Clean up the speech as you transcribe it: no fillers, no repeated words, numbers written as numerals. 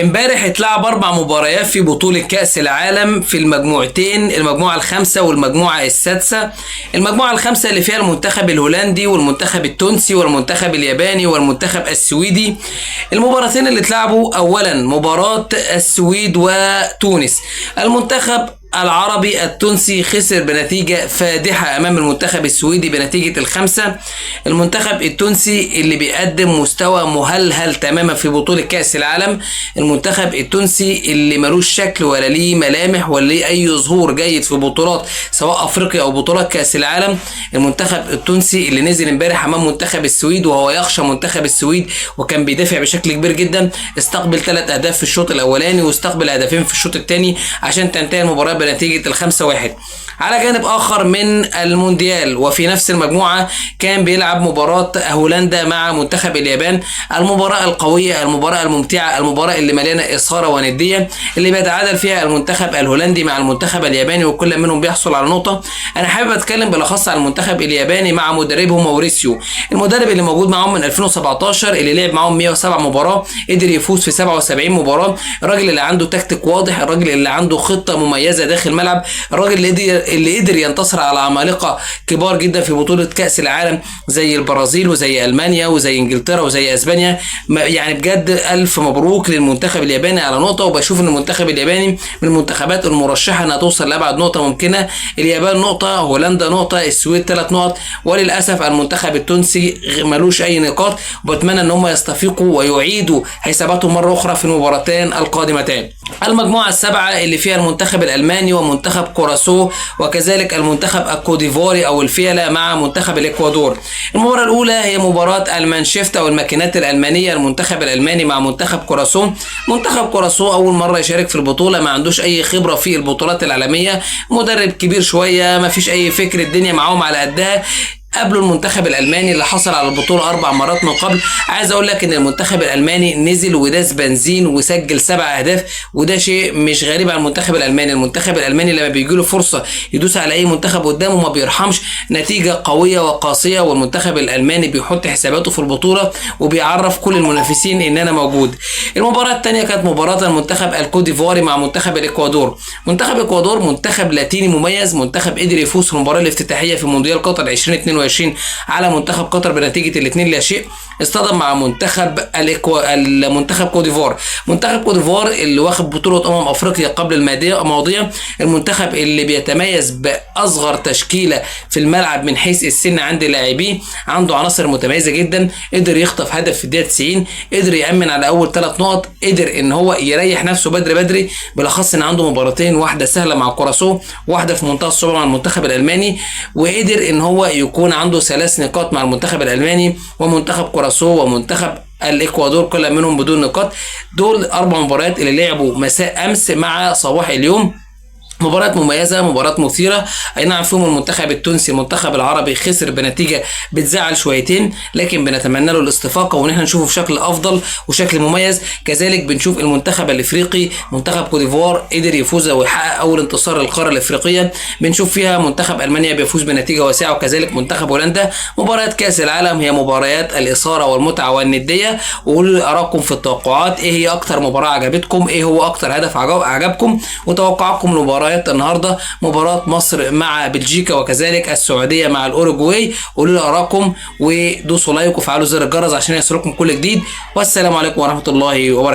امبارح اتلعب 4 مباريات في بطولة كأس العالم في المجموعتين، المجموعة الخامسة والمجموعة السادسة. المجموعة الخامسة اللي فيها المنتخب الهولندي والمنتخب التونسي والمنتخب الياباني والمنتخب السويدي. المباراتين اللي اتلعبوا: اولا مباراة السويد وتونس، المنتخب العربي التونسي خسر بنتيجة فادحة أمام المنتخب السويدي بنتيجة 5. المنتخب التونسي اللي بيقدم مستوى مهلهل تماما في بطولة كأس العالم، المنتخب التونسي اللي ملوش شكل ولا ليه ملامح ولا ليه أي ظهور جيد في بطولات سواء أفريقيا أو بطولات كأس العالم. المنتخب التونسي اللي نزل امبارح أمام منتخب السويد وهو يخشى منتخب السويد وكان بيدافع بشكل كبير جدا، استقبل 3 أهداف في الشوط الأولاني واستقبل هدفين في الشوط الثاني عشان تنتهي المباراة بنتيجة 5-1. على جانب آخر من المونديال وفي نفس المجموعة كان بيلعب مباراة هولندا مع منتخب اليابان، المباراة القوية، المباراة الممتعة، المباراة اللي مليانة إثارة وندية، اللي بيتعادل فيها المنتخب الهولندي مع المنتخب الياباني وكل منهم بيحصل على نقطة. أنا حابب أتكلم بالأخص عن المنتخب الياباني مع مدربه موريسيو، المدرب اللي موجود معاهم من 2017، اللي لعب معاهم 107 مباراة، قدر يفوز في 77 مباراة. الراجل اللي عنده تكتيك واضح، الراجل اللي عنده خطة مميزة داخل الملعب، الراجل اللي قدر ينتصر على عمالقة كبار جدا في بطولة كأس العالم زي البرازيل وزي ألمانيا وزي إنجلترا وزي أسبانيا. يعني بجد ألف مبروك للمنتخب الياباني على نقطة، وبشوف إن المنتخب الياباني من المنتخبات المرشحة إنها توصل لأبعد نقطة ممكنة. اليابان نقطة، هولندا نقطة، السويد 3 نقط، وللأسف المنتخب التونسي ملوش أي نقاط، وبتمنى إن هم يستفيقوا ويعيدوا حساباتهم مرة أخرى في المباراتين القادمتين. المجموعة السابعة اللي فيها المنتخب الألماني ومنتخب كوراسو وكذلك المنتخب الكوديفوري أو الفيلة مع منتخب الإكوادور. المباراة الأولى هي مباراة المانشيفت أو الماكينات الألمانية، المنتخب الألماني مع منتخب كوراسو. منتخب كوراسو أول مرة يشارك في البطولة، ما عندوش أي خبرة في البطولات العالمية، مدرب كبير شوية، ما فيش أي فكر، الدنيا معاهم على قدها. قبلوا المنتخب الألماني اللي حصل على البطولة 4 مرات من قبل. عايز أقول لك إن المنتخب الألماني نزل وداس بنزين وسجل 7 أهداف، وده شيء مش غريب على المنتخب الألماني. المنتخب الألماني لما بيجيله فرصة يدوس على أي منتخب قدامه ما بيرحمش، نتيجة قوية وقاسية، والمنتخب الألماني بيحط حساباته في البطولة وبيعرف كل المنافسين إن أنا موجود. المباراة الثانية كانت مباراة المنتخب الكوديفواري مع منتخب الإكوادور. منتخب الإكوادور منتخب لاتيني مميز، منتخب قدر يفوز في المباراة الافتتاحية في مونديال قطر 2022 على منتخب قطر بنتيجة 2-0. اصطدم مع المنتخب كوديفوار، منتخب كوديفوار اللي واخد بطولة أفريقيا قبل الماضية، المنتخب اللي بيتميز بأصغر تشكيلة في الملعب من حيث السن عند لاعبيه، عنده عناصر متميزة جدا، قدر يخطف هدف في الدقيقة 90، قدر يأمن على أول 3 نقط، قدر إن هو يريح نفسه بدري، بالأخص إن عنده مباراتين، واحدة سهلة مع كوراسو، واحدة في منتهى الصعوبة مع المنتخب الألماني، وقدر إن هو يكون عنده 3 نقاط مع المنتخب الألماني ومنتخب كوراسو ومنتخب الإكوادور كل منهم بدون نقاط. دول 4 مباريات اللي لعبوا مساء أمس مع صباح اليوم. مباراة مميزة، مباراة مثيرة، اي نعم فيهم المنتخب التونسي المنتخب العربي خسر بنتيجة بتزعل شويتين، لكن بنتمنى له الاستفاقة وان احنا نشوفه بشكل افضل وشكل مميز. كذلك بنشوف المنتخب الافريقي منتخب كوديفوار قدر يفوز ويحقق اول انتصار للقارة الافريقية، بنشوف فيها منتخب المانيا بيفوز بنتيجة واسعة، وكذلك منتخب هولندا. مباريات كاس العالم هي مباريات الاثارة والمتعة والندية، وقولوا لي ارائكم في التوقعات، ايه هي اكتر مباراة عجبتكم، ايه هو اكتر هدف عجبكم، وتوقعكم لمباريات النهارده مباراة مصر مع بلجيكا وكذلك السعودية مع الأوروجواي. قولوا لي آراءكم ودوسوا لايك وفعلوا زر الجرس عشان يصلكم كل جديد، والسلام عليكم ورحمة الله وبركاته.